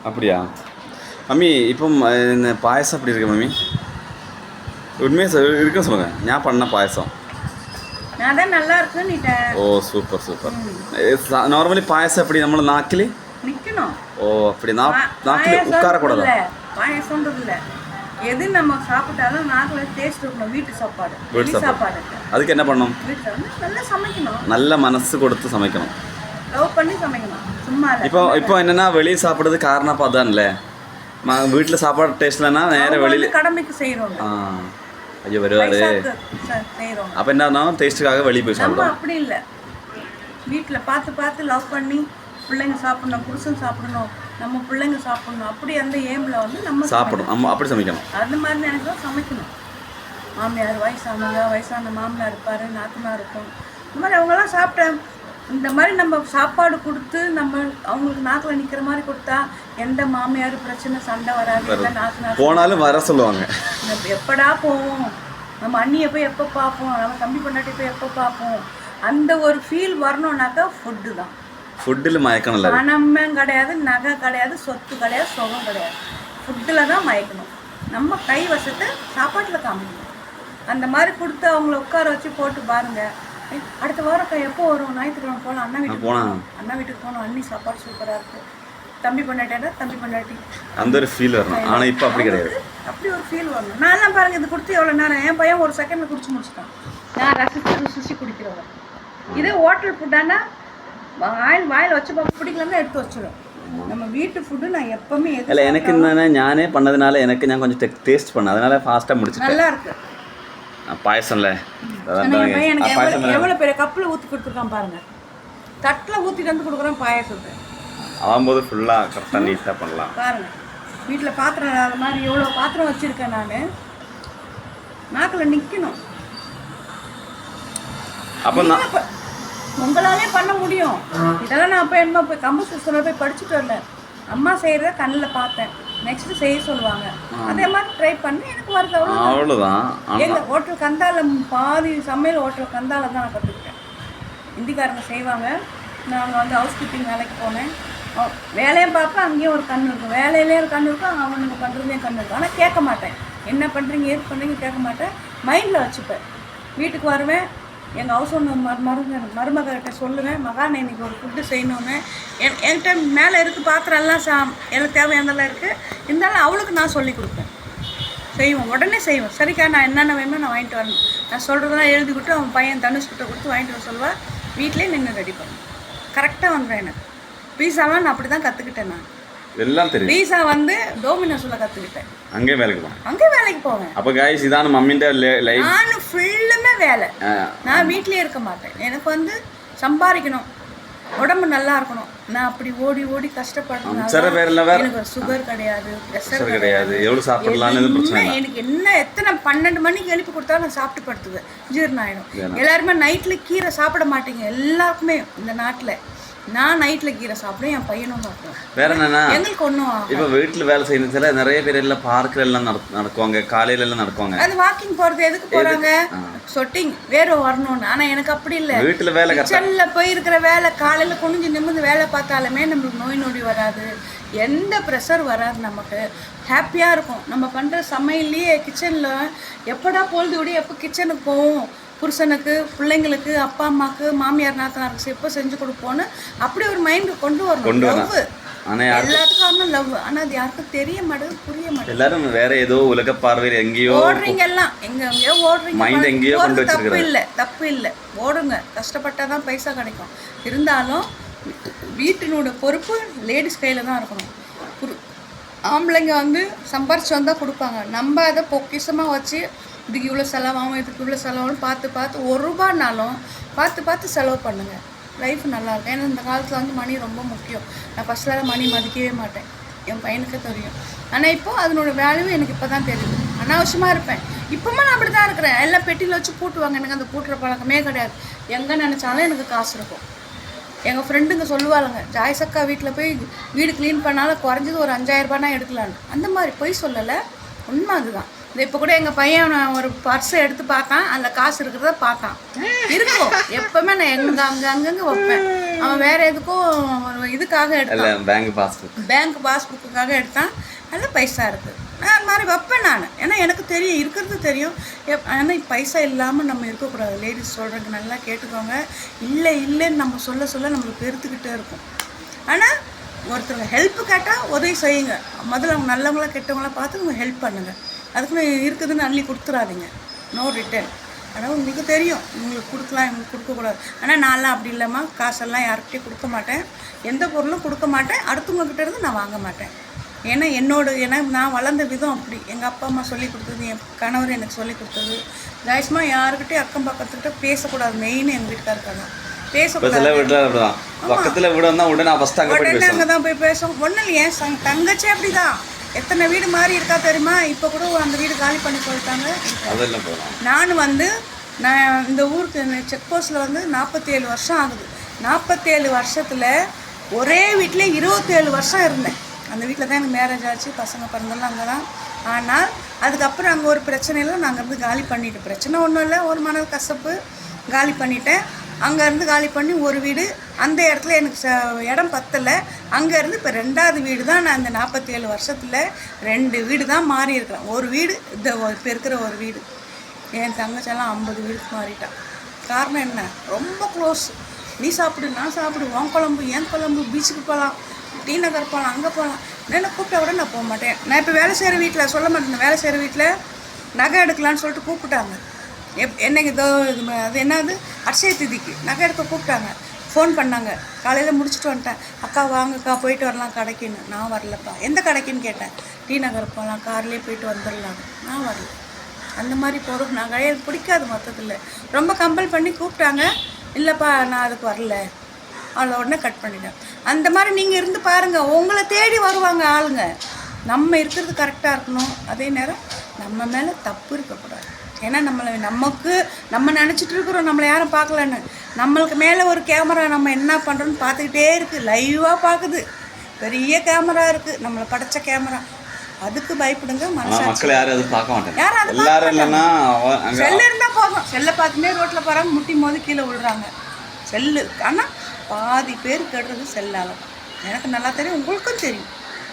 அப்படியா மம்மி? இப்போ இந்த பாயசம் அப்படி இருக்கு மம்மி? உண்மையாக இருக்க சொல்லுங்கள். நான் பண்ண பாயசம் அதான் நல்லா இருக்குன்னுட்டேன். ஓ சூப்பர் சூப்பர். நார்மலி பாயசம் எப்படி நம்ம நாக்கில் நிற்கணும். ஓ அப்படி நாக்கில் உட்காரக்கூடாது. பாயசம்ன்றது இல்லை, எது நம்ம சாப்பிட்டாலும் நாக்கில் டேஸ்ட் இருக்கணும். வீட்டு சாப்பாடு, வீட்டு சாப்பாடு. அதுக்கு என்ன பண்ணணும்? வீட்டில் வந்து நல்லா சமைக்கணும், நல்ல மனசு கொடுத்து சமைக்கணும், லவ் பண்ணி சமைக்கணும். சும்மா இப்போ என்னன்னா வெளியே சாப்பிட்றது காரணம் அப்போ அதான்ல. வீட்டில் சாப்பாடு டேஸ்ட் இல்லைன்னா நேராக வெளியில் கடமைக்கு செய்கிறோம். ஐயோ வருவாரு செய்கிறோம். அப்போ என்ன டேஸ்ட்டுக்காக வெளியே போய் சாப்பிடுவோம். அப்படி இல்லை, வீட்டில் பார்த்து பார்த்து லவ் பண்ணி பிள்ளைங்க சாப்பிடணும், புருஷன் சாப்பிடணும், நம்ம பிள்ளைங்க சாப்பிடணும், அப்படி அந்த ஏமில் வந்து நம்ம சாப்பிடணும். நம்ம அப்படி சமைக்கணும். அந்த மாதிரி நினைக்கிறோம் சமைக்கணும். மாமியார் வயசானவங்க, வயசான மாமனார் இருப்பார், நாத்தனார் இருக்கும். இந்த மாதிரி அவங்களாம் சாப்பிட்டேன். இந்த மாதிரி நம்ம சாப்பாடு கொடுத்து நம்ம அவங்களுக்கு நாக்கில் நிற்கிற மாதிரி கொடுத்தா எந்த மாமியார் பிரச்சனை சண்டை வராது. எந்த நாத்தனார் போனாலும் வர சொல்லுவாங்க. எப்படா போவோம், நம்ம அண்ணியை போய் எப்போ பார்ப்போம், நம்ம தம்பி பொண்டாட்டி போய் எப்போ பார்ப்போம், அந்த ஒரு ஃபீல் வரணும்னாக்கா ஃபுட்டு தான். ஃபுட்டில் மயக்கணும். பணமும் கிடையாது, நகை கிடையாது, சொத்து கிடையாது, சுகம் கிடையாது. ஃபுட்டில் தான் மயக்கணும். நம்ம கை வசத்தை சாப்பாட்டில் காமிக்கணும். அந்த மாதிரி கொடுத்து அவங்கள உட்கார வச்சு போட்டு பாருங்கள். அடுத்த வாரம் எப்போ வரும்? ஞாயிற்றுக்கிழமை போகலாம், அண்ணா வீட்டுக்கு போகணும். அண்ணா வீட்டுக்கு போகணும், அண்ணி சாப்பாடு சூப்பராக இருக்குது, தம்பி பொண்டாட்டியா தம்பி பொண்டாட்டி, அந்த ஒரு ஃபீல் வரணும். ஆனால் இப்போ அப்படி கிடையாது. அப்படி ஒரு ஃபீல் வரணும். நான்லாம் பாருங்கள், இது கொடுத்து எவ்வளோ நேரம், என் பையன் ஒரு செகண்டில் குடிச்சு முடிச்சிட்டான். நான் ரசிச்சு குடிக்கிறவன். இதே ஹோட்டல் ஃபுட்டானா வாயில் வச்சு பார்க்க பிடிக்கலன்னா எடுத்து வச்சிடும். நம்ம வீட்டு ஃபுட்டு நான் எப்பவுமே இல்லை, எனக்கு என்னன்னா ஞானே பண்ணதுனால எனக்கு நான் கொஞ்சம் டேஸ்ட் பண்ணேன், அதனால ஃபாஸ்ட்டாக முடிச்சிட்டேன். நல்லா இருக்கு பாயசம்ல. எனக்கு எவ்வளோ பெரிய கப்பில் ஊற்றி கொடுத்துருக்கான் பாருங்க, தட்டில் ஊற்றிட்டு வந்து கொடுக்குறேன் பாயசத்தை. ஆகும்போது ஃபுல்லாக கரெக்டாக நீட்டாக பண்ணலாம். பாருங்கள், வீட்டில் பாத்திரம் அது மாதிரி எவ்வளோ பாத்திரம் வச்சுருக்கேன் நான். நாக்கில் நிற்கணும். அப்போ உங்களாலே பண்ண முடியும். இதெல்லாம் நான் போய் என்ன போய் கம்பு சிஸ்டமில் போய் படிச்சுட்டு வரல, அம்மா செய்கிறத கண்ணில் பார்த்தேன். நெக்ஸ்ட்டு செய்ய சொல்லுவாங்க, அதே மாதிரி ட்ரை பண்ணி எனக்கு வருது. அவ்வளோதான். எங்கள் ஹோட்டல் கந்தால பாதி சமையல் ஹோட்டல் கந்தால தான் நான் கற்றுக்கிட்டேன். ஹிந்திக்காரங்க செய்வாங்க. நாங்கள் வந்து ஹவுஸ் கீப்பிங் வேலைக்கு போனேன். வேலையும் பார்ப்பேன், அங்கேயும் ஒரு கண் இருக்கும், வேலையிலேயும் ஒரு கண் இருக்கும், அவனுக்கு பண்ணுறதுலேயும் கண் இருக்கும். ஆனால் கேட்க மாட்டேன், என்ன பண்ணுறீங்க ஏது பண்ணுறீங்க கேட்க மாட்டேன், மைண்டில் வச்சுப்பேன். வீட்டுக்கு வருவேன், எங்கள் ஹவுஸ் ஓனர் மருமகிட்ட சொல்லுவேன், மகான் இன்றைக்கி ஒரு ஃபுட்டு செய்யணுன்னு. என்கிட்ட மேலே இருக்குது பாத்திரம் எல்லாம் எனக்கு தேவையானதெல்லாம் இருக்குது. இருந்தாலும் அவளுக்கு நான் சொல்லி கொடுப்பேன், செய்வோம், உடனே செய்வோம். சரிக்கா நான் என்னென்ன வேணுமோ நான் வாங்கிட்டு வரணும், நான் சொல்கிறதெல்லாம் எழுதிக்கிட்டு அவன் பையன் தனுஷ்கிட்ட கொடுத்து வாங்கிட்டு வர சொல்லுவாள். வீட்டிலே நின்று ரெடி பண்ணுவேன், கரெக்டாக வந்துடும். எனக்கு பீஸாலாம் நான் அப்படி தான் கற்றுக்கிட்டேன். நான் எல்லாம் தெரியும். பீஸா வந்து டோமினோஸ்ல கற்றுக்கிட்டேன். அங்கே வேலைக்கு போவேன். அங்கே வேலைக்கு போவேன். அப்போ காய்ஸ் இதான மம்மின்ற லைஃப். நான் ஃபுல்லுமே வேலை. நான் வீட்லேயே இருக்க மாட்டேன். எனக்கு வந்து சம்பாதிக்கணும், உடம்பு நல்லா இருக்கணும். நான் அப்படி ஓடி ஓடி கஷ்டப்படுறேன். எனக்கு சுகர் கிடையாது, ப்ரெஷர் கிடையாது, எவ்வளோ சாப்பிடலாம்னு பிரச்சனை இல்லை. எனக்கு என்ன எத்தனை 12 மணிக்கு எழுப்பி கொடுத்தாலும் நான் சாப்பிட்டு படுத்துவேன், ஜீரணம் ஆகிடும். எல்லாருமே நைட்டில் கீரை சாப்பிட மாட்டேங்க, எல்லாருக்குமே இந்த நாட்டில். நான் நைட்டில் கீரை சாப்பிடுவேன், என் பையனும் சாப்பிடுவேன். வேற என்னன்னா எங்களுக்கு ஒன்றும் இப்போ வீட்டில் வேலை செய்யறதுல நிறைய பேர் எல்லாம் பார்க்கில் எல்லாம் நடக்குவாங்க, காலையில எல்லாம் நடக்குவாங்க. அது வாக்கிங் போகிறது எதுக்கு போகிறாங்க? சொட்டிங் வேறு வரணும்னு. ஆனால் எனக்கு அப்படி இல்லை. வீட்டில் வேலை கிச்சனில் போயிருக்கிற வேலை, காலையில் குனிஞ்சு நிமிர்ந்து வேலை பார்த்தாலுமே நம்மளுக்கு நோய் நொடி வராது, எந்த ப்ரெஷர் வராது. நமக்கு ஹாப்பியாக இருக்கும். நம்ம பண்ணுற சமையல்லையே கிச்சனில் எப்படா பொழுது விட எப்போ கிச்சனுக்கு போவோம், புருஷனுக்கு, பிள்ளைங்களுக்கு, அப்பா அம்மாவுக்கு, மாமியார் நாத்தனாருக்கு எப்போ செஞ்சு கொடுப்போன்னு அப்படி ஒரு மைண்டு கொண்டு வரணும். லவ் எல்லாத்துக்கும் லவ். ஆனால் அது யாருக்கும் தெரிய மாட்டேங்குது, புரிய மாட்டேங்குது. எல்லாரும் வேற ஏதோ உலக பார்வையில் எங்கேயோ ஓடுறீங்க, எல்லாம் எங்கெங்கேயோ ஓடுறீங்க. தப்பு இல்லை, ஓடுங்க. கஷ்டப்பட்டால் தான் பைசா கிடைக்கும். இருந்தாலும் வீட்டினோட பொறுப்பு லேடிஸ் கையில் தான் இருக்கணும். ஆம்பளைங்க வந்து சம்பாரிச்சு வந்தால் கொடுப்பாங்க. நம்ம அதை பொக்கிஷமாக வச்சு இதுக்கு இவ்வளோ செலவாகும், இதுக்கு இவ்வளோ செலவாகும் பார்த்து ஒரு ரூபானாலும் பார்த்து செலவு பண்ணுங்கள். லைஃப் நல்லாயிருக்கும். ஏன்னா இந்த காலத்தில் வந்து மணி ரொம்ப முக்கியம். நான் ஃபஸ்ட்டில் மணி மதிக்கவே மாட்டேன், என் பையனுக்கு தெரியும். ஆனால் இப்போது அதனோட வேல்யூ எனக்கு இப்போ தான் தெரியுது. அனாவசியமாக இருப்பேன். இப்போமா நான் அப்படி தான் இருக்கிறேன். எல்லாம் பெட்டியில் வச்சு பூட்டுவாங்க, எனக்கு அந்த பூட்டுற பழக்கமே கிடையாது. எங்கே நினச்சாலும் எனக்கு காசு இருக்கும். எங்கள் ஃப்ரெண்டுங்க சொல்லுவாளுங்க, ஜாய்சக்கா வீட்டில் போய் வீடு க்ளீன் பண்ணாலும் குறைஞ்சது ஒரு 5000 ரூபாய்னா எடுக்கலான்னு. அந்த மாதிரி போய் சொல்லலை, உண்மை அதுதான். இப்போ கூட எங்கள் பையன் ஒரு பர்ஸை எடுத்து பார்த்தான், அந்த காசு இருக்கிறத பார்த்தான். இருக்கும் எப்பவுமே நான் அங்கங்கே வைப்பேன். அவன் வேற எதுக்கும் ஒரு இதுக்காக எடுத்தான், இல்லை பேங்க் பாஸ்புக்குக்காக எடுத்தான். அதில் பைசா இருக்குது. நான் அது மாதிரி வைப்பேன் நான். ஏன்னா எனக்கு தெரியும், இருக்கிறது தெரியும். ஆனால் பைசா இல்லாமல் நம்ம இருக்கக்கூடாது. லேடிஸ் சொல்கிறதுக்கு நல்லா கேட்டுக்கோங்க. இல்லைன்னு நம்ம சொல்ல நம்மளுக்கு பெருத்துக்கிட்டே இருக்கும். ஆனால் ஒருத்தருங்க ஹெல்ப் கேட்டால் உதவி செய்யுங்க. முதல்ல அவங்க நல்லவங்களா கெட்டவங்களா பார்த்து அவங்க ஹெல்ப் பண்ணுங்கள். அதுக்குன்னு இருக்குதுன்னு அள்ளி கொடுத்துடாதீங்க. No return. ஆனால் உங்களுக்கு தெரியும் உங்களுக்கு கொடுக்கலாம், இவங்களுக்கு கொடுக்கக்கூடாது. ஆனால் நான்லாம் அப்படி இல்லைம்மா. காசெல்லாம் யார்கிட்டையும் கொடுக்க மாட்டேன், எந்த பொருளும் கொடுக்க மாட்டேன், அடுத்தவங்கக்கிட்ட இருந்து நான் வாங்க மாட்டேன். ஏன்னா நான் வளர்ந்த விதம் அப்படி. எங்கள் அப்பா அம்மா சொல்லி கொடுத்தது, என் கணவர் எனக்கு சொல்லி கொடுத்தது. தைரியமாக யாருக்கிட்டையும் அக்கம் பக்கத்துக்கிட்ட பேசக்கூடாது. மெயின் எங்கள் வீட்டுக்காரருக்காக பேசக்கூடாது. பக்கத்தில் வீடு வந்தால் உடனே அங்கே தான் போய் பேசுவோம். ஒன்றும் இல்லை, என் தங்கச்சி அப்படி தான். எத்தனை வீடு மாறி இருக்கா தெரியுமா? இப்போ கூட அந்த வீடு காலி பண்ணி சொல்லிட்டாங்க. நான் இந்த ஊருக்கு செக் போஸ்ட்டில் 47 வருஷம் ஆகுது. 47 வருஷத்தில் ஒரே வீட்டில் 27 வருஷம் இருந்தேன். அந்த வீட்டில் தான் எனக்கு மேரேஜ் ஆச்சு, பசங்க பிறந்தெல்லாம் அங்கே தான். ஆனால் அதுக்கப்புறம் அங்கே ஒரு பிரச்சனையில் நான் அங்கேருந்து காலி பண்ணிட்டேன். பிரச்சனை ஒன்றும் இல்லை, ஒரு மணல் கசப்பு, காலி பண்ணிட்டேன். அங்கேருந்து காலி பண்ணி ஒரு வீடு, அந்த இடத்துல எனக்கு இடம் பத்தலை. அங்கேருந்து இப்போ 2வது வீடு தான். நான் இந்த 47 வருஷத்தில் 2 வீடு தான் மாறி இருக்கிறேன். ஒரு வீடு இப்போ இருக்கிற ஒரு வீடு. என் தங்கச்செல்லாம் 50 வீடுக்கு மாறிட்டான். காரணம் என்ன? ரொம்ப க்ளோஸ். நீ சாப்பிடு, நான் சாப்பிடு, உன் குழம்பு என் குழம்பு, பீச்சுக்கு போகலாம், டி நகர் போகலாம், அங்கே போகலாம். என்ன கூப்பிட்டா கூட நான் போக மாட்டேன். நான் இப்போ வேலை செய்கிற வீட்டில் சொல்ல மாட்டேன். வேலை செய்கிற வீட்டில் நகை எடுக்கலான்னு சொல்லிட்டு கூப்பிட்டாங்க. என்னைக்கு அது என்னது அட்சய திதிக்கு நகை எடுக்க கூப்பிட்டாங்க. ஃபோன் பண்ணாங்க. காலையில் முடிச்சுட்டு வந்துட்டேன். அக்கா வாங்கக்கா போயிட்டு வரலாம் கடைக்குன்னு. நான் வரலப்பா. எந்த கடைக்குன்னு கேட்டேன். டி நகர் போகலாம், கார்லேயே போயிட்டு வந்துடலாம். நான் வரல. அந்த மாதிரி போகிறோம். நகை எனக்கு பிடிக்காது மொத்தத்தில். ரொம்ப கம்பல் பண்ணி கூப்பிட்டாங்க. இல்லைப்பா நான் அதுக்கு வரல, அவளை உடனே கட் பண்ணிட்டேன். அந்த மாதிரி நீங்கள் இருந்து பாருங்கள், உங்களை தேடி வருவாங்க ஆளுங்க. நம்ம இருக்கிறது கரெக்டாக இருக்கணும். அதே நேரம் நம்ம மேலே தப்பு இருக்கக்கூடாது. ஏன்னா நம்ம நினச்சிட்டு இருக்கிறோம் நம்மளை யாரும் பார்க்கலன்னு. நம்மளுக்கு மேலே ஒரு கேமரா நம்ம என்ன பண்ணுறோன்னு பார்த்துக்கிட்டே இருக்குது. லைவாக பார்க்குது. பெரிய கேமரா இருக்குது, நம்மளை படைச்ச கேமரா. அதுக்கு பயப்படுங்க. மக்கள் யாரும் அது பார்க்க மாட்டாங்க. செல்லு இருந்தால் போதும். செல்லை பார்த்துட்டே ரோட்டில் போகிறாங்க, முட்டி மோதி கீழே விழுறாங்க. செல்லு. ஆனால் பாதி பேர் கெடுறது செல்லால். எனக்கு நல்லா தெரியும், உங்களுக்கும் தெரியும்.